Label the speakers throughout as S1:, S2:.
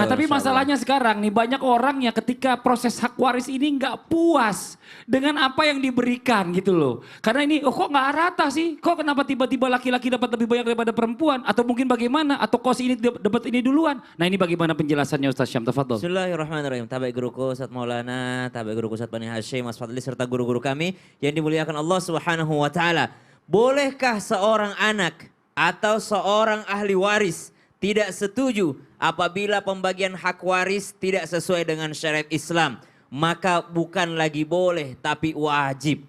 S1: Nah tapi masalahnya sekarang nih banyak orang yang ketika proses hak waris ini nggak puas dengan apa yang diberikan gitu loh. Karena ini kok nggak rata sih? Kok kenapa tiba-tiba laki-laki dapat lebih banyak daripada perempuan? Atau mungkin bagaimana? Atau kos ini dapat ini duluan? Nah ini bagaimana penjelasannya Ustaz Syam? Tafadhol.
S2: Bismillahirrahmanirrahim. Tabai guruku Ustaz Maulana, tabai guruku Ustaz Bani Hashim, Mas Fadli serta guru-guru kami yang dimuliakan Allah Subhanahu wa taala. Bolehkah seorang anak atau seorang ahli waris tidak setuju apabila pembagian hak waris tidak sesuai dengan syariat Islam? Maka bukan lagi boleh tapi wajib.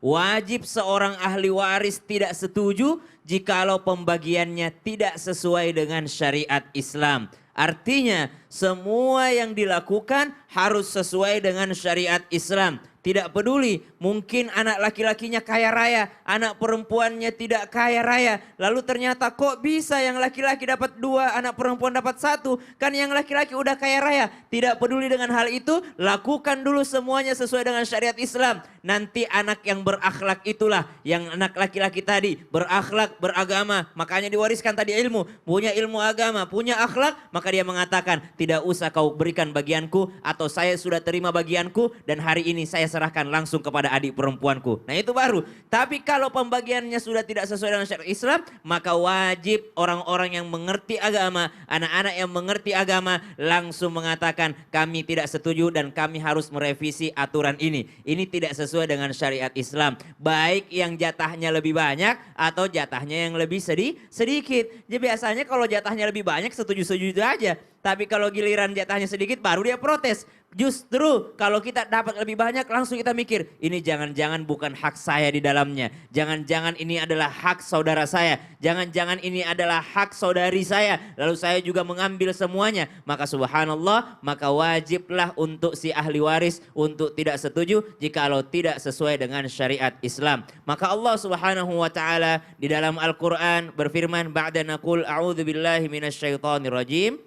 S2: Wajib seorang ahli waris tidak setuju jikalau pembagiannya tidak sesuai dengan syariat Islam. Artinya semua yang dilakukan harus sesuai dengan syariat Islam. Tidak peduli, mungkin anak laki-lakinya kaya raya, anak perempuannya tidak kaya raya. Lalu ternyata kok bisa yang laki-laki dapat 2, anak perempuan dapat 1. Kan yang laki-laki udah kaya raya. Tidak peduli dengan hal itu, lakukan dulu semuanya sesuai dengan syariat Islam. Nanti anak yang berakhlak itulah, yang anak laki-laki tadi berakhlak, beragama. Makanya diwariskan tadi ilmu, punya ilmu agama, punya akhlak. Maka dia mengatakan, tidak usah kau berikan bagianku atau saya sudah terima bagianku dan hari ini saya serahkan langsung kepada adik perempuanku. Nah itu baru. Tapi kalau pembagiannya sudah tidak sesuai dengan syariat Islam, maka wajib orang-orang yang mengerti agama, anak-anak yang mengerti agama langsung mengatakan kami tidak setuju dan kami harus merevisi aturan ini. Ini tidak sesuai dengan syariat Islam. Baik yang jatahnya lebih banyak atau jatahnya yang lebih sedikit. Jadi biasanya kalau jatahnya lebih banyak setuju-setuju aja. Tapi kalau giliran jatahnya sedikit baru dia protes. Justru kalau kita dapat lebih banyak langsung kita mikir, ini jangan-jangan bukan hak saya di dalamnya. Jangan-jangan ini adalah hak saudara saya. Jangan-jangan ini adalah hak saudari saya. Lalu saya juga mengambil semuanya. Maka subhanallah, maka wajiblah untuk si ahli waris untuk tidak setuju jikalau tidak sesuai dengan syariat Islam. Maka Allah Subhanahu wa taala di dalam Al-Qur'an berfirman, ba'da naqul a'udzu billahi minasyaitonir rajim.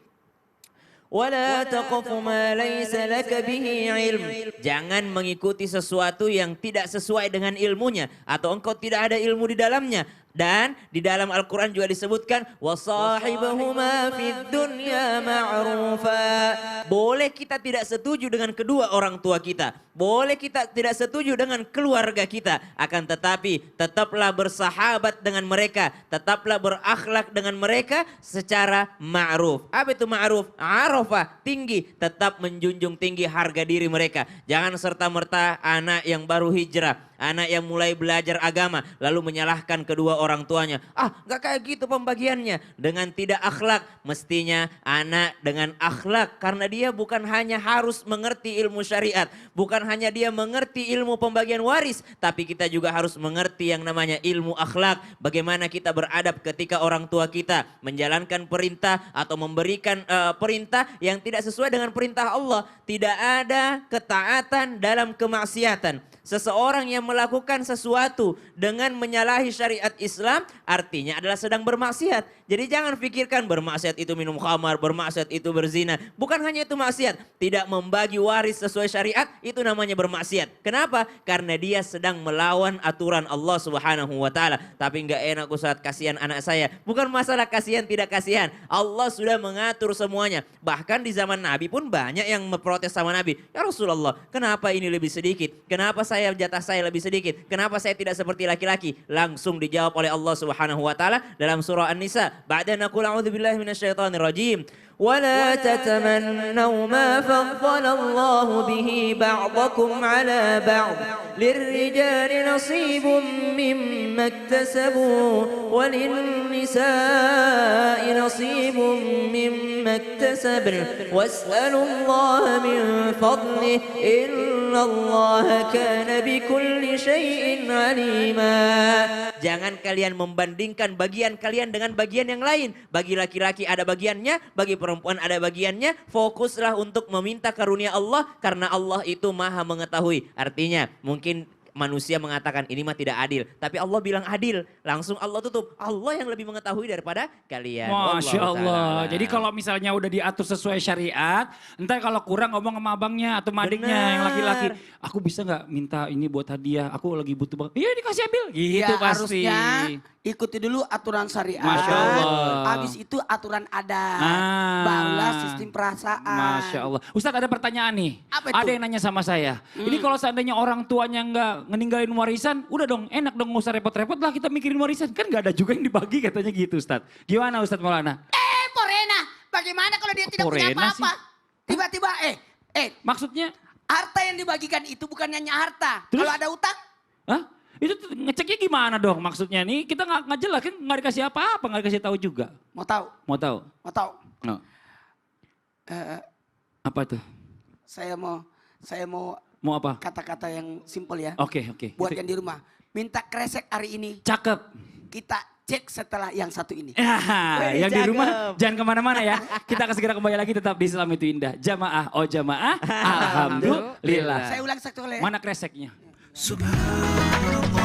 S2: Wala taqfu ma laysa laka bihi ilm. Jangan mengikuti sesuatu yang tidak sesuai dengan ilmunya atau engkau tidak ada ilmu di dalamnya. Dan di dalam Al-Quran juga disebutkan wasahibahuma fid dunya ma'rufa. Boleh kita tidak setuju dengan kedua orang tua kita. Boleh kita tidak setuju dengan keluarga kita. Akan tetapi tetaplah bersahabat dengan mereka. Tetaplah berakhlak dengan mereka secara ma'ruf. Apa itu ma'ruf? Arafah, tinggi. Tetap menjunjung tinggi harga diri mereka. Jangan serta-merta anak yang baru hijrah, anak yang mulai belajar agama lalu menyalahkan kedua orang tuanya. Gak kayak gitu pembagiannya. Dengan tidak akhlak. Mestinya anak dengan akhlak. Karena dia bukan hanya harus mengerti ilmu syariat. Bukan hanya dia mengerti ilmu pembagian waris. Tapi kita juga harus mengerti yang namanya ilmu akhlak. Bagaimana kita beradab ketika orang tua kita menjalankan perintah atau memberikan perintah yang tidak sesuai dengan perintah Allah. Tidak ada ketaatan dalam kemaksiatan. Seseorang yang melakukan sesuatu dengan menyalahi syariat Islam artinya adalah sedang bermaksiat. Jadi jangan pikirkan bermaksiat itu minum khamar, bermaksiat itu berzina. Bukan hanya itu maksiat. Tidak membagi waris sesuai syariat itu namanya bermaksiat. Kenapa? Karena dia sedang melawan aturan Allah Subhanahu wa taala. Tapi enggak enak Ustaz, kasihan anak saya. Bukan masalah kasihan tidak kasihan. Allah sudah mengatur semuanya. Bahkan di zaman Nabi pun banyak yang memprotes sama Nabi. Ya Rasulullah, kenapa ini lebih sedikit? Kenapa jatah saya lebih sedikit? Kenapa saya tidak seperti laki-laki? Langsung dijawab oleh Allah Subhanahu wa taala dalam surah An-Nisa. Ba'da naqul a'udzubillahi minasyaitonir rajim. ولا تتمنوا ما فضل الله به بعضكم على بعض للرجال نصيب مما اكتسبوا وللنساء نصيب مما اكتسبن واسألوا الله من فضله إن الله كان بكل شيء عليما. Jangan kalian membandingkan bagian kalian dengan bagian yang lain. Bagi laki-laki ada bagiannya, bagi perempuan ada bagiannya. Fokuslah untuk meminta karunia Allah karena Allah itu maha mengetahui. Artinya mungkin manusia mengatakan ini mah tidak adil. Tapi Allah bilang adil. Langsung Allah tutup. Allah yang lebih mengetahui daripada kalian.
S1: Masya
S2: Wallahu
S1: Allah.
S2: ta'ala.
S1: Jadi kalau misalnya udah diatur sesuai syariat, ntar kalau kurang ngomong sama abangnya atau adiknya yang
S2: Benar.
S1: laki-laki, aku bisa nggak minta ini buat hadiah? Aku lagi butuh banget. Iya dikasih ambil. Gitu
S3: Ya,
S1: pasti.
S3: harusnya ikuti dulu aturan syariat.
S1: Masya Allah.
S3: Habis itu aturan adat.
S1: Ah.
S3: Barulah sistem perasaan.
S1: Masya Allah. Ustadz ada pertanyaan nih.
S3: Apa itu?
S1: Ada yang nanya sama saya. Ini kalau seandainya orang tuanya nggak ngeninggalin warisan, udah dong enak dong nggak usah repot-repot lah kita mikirin warisan. Kan nggak ada juga yang dibagi katanya gitu Ustadz. Gimana Ustadz Maulana?
S3: Porena, bagaimana kalau dia tidak punya
S1: Porena
S3: apa-apa? Tiba-tiba,
S1: Maksudnya?
S3: harta yang dibagikan itu bukan hanya harta.
S1: Terus?
S3: Kalau ada utang,
S1: Hah? Itu ngeceknya gimana dong maksudnya nih? Kita nggak jelas kan nggak dikasih apa-apa, nggak dikasih tahu juga.
S3: mau tahu?
S1: Mau tahu?
S3: Mau tahu?
S1: No.
S3: Eh,
S1: Apa tuh?
S3: saya mau
S1: Mau apa?
S3: kata-kata yang simpel ya.
S1: Oke.
S3: Buat
S1: Itu-
S3: yang di rumah, minta kresek hari ini.
S1: Cakep.
S3: Kita cek setelah yang satu ini.
S2: Wih,
S1: Yang di
S2: cakep.
S1: rumah jangan kemana-mana ya. Kita akan segera kembali lagi tetap di Islam itu Indah. Jamaah, oh jamaah. Alhamdulillah.
S3: Saya ulang satu kali ya.
S1: Mana kreseknya?
S4: Subhanallah